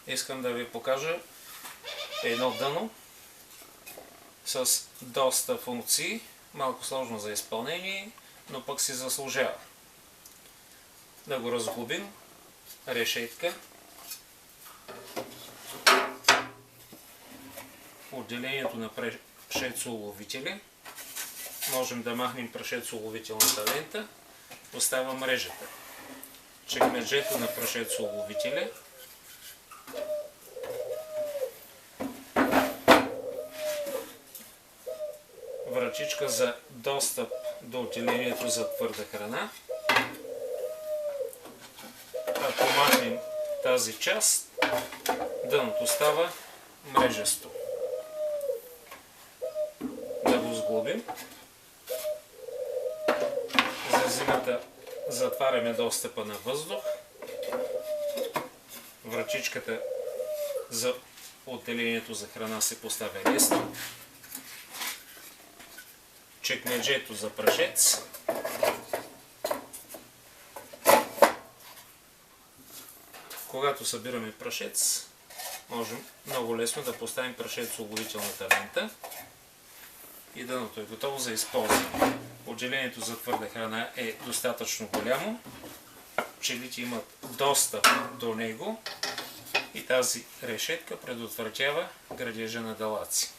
Искам да ви покажа едно дъно с доста функции, малко сложно за изпълнение, но пък си заслужава. Да го разглобим. Решетка, отделението на прашецо-уловители, можем да махнем прашецо-уловителната лента, остава мрежата, чекмеджето на прашецо-уловителя, връчичка за достъп до отделението за твърда храна. Ако махнем тази част, дъното става мрежесто. Да го сглобим. За зимата затваряме достъпа на въздух. Връчичката за отделението за храна се поставя лесно. Чекмеджето за прашец. Когато събираме прашец, можем много лесно да поставим прашецо-уловителната лента и дъното е готово за използване. Отделението за твърда храна е достатъчно голямо, пчелите имат достъп до него и тази решетка предотвратява градежа на далаци.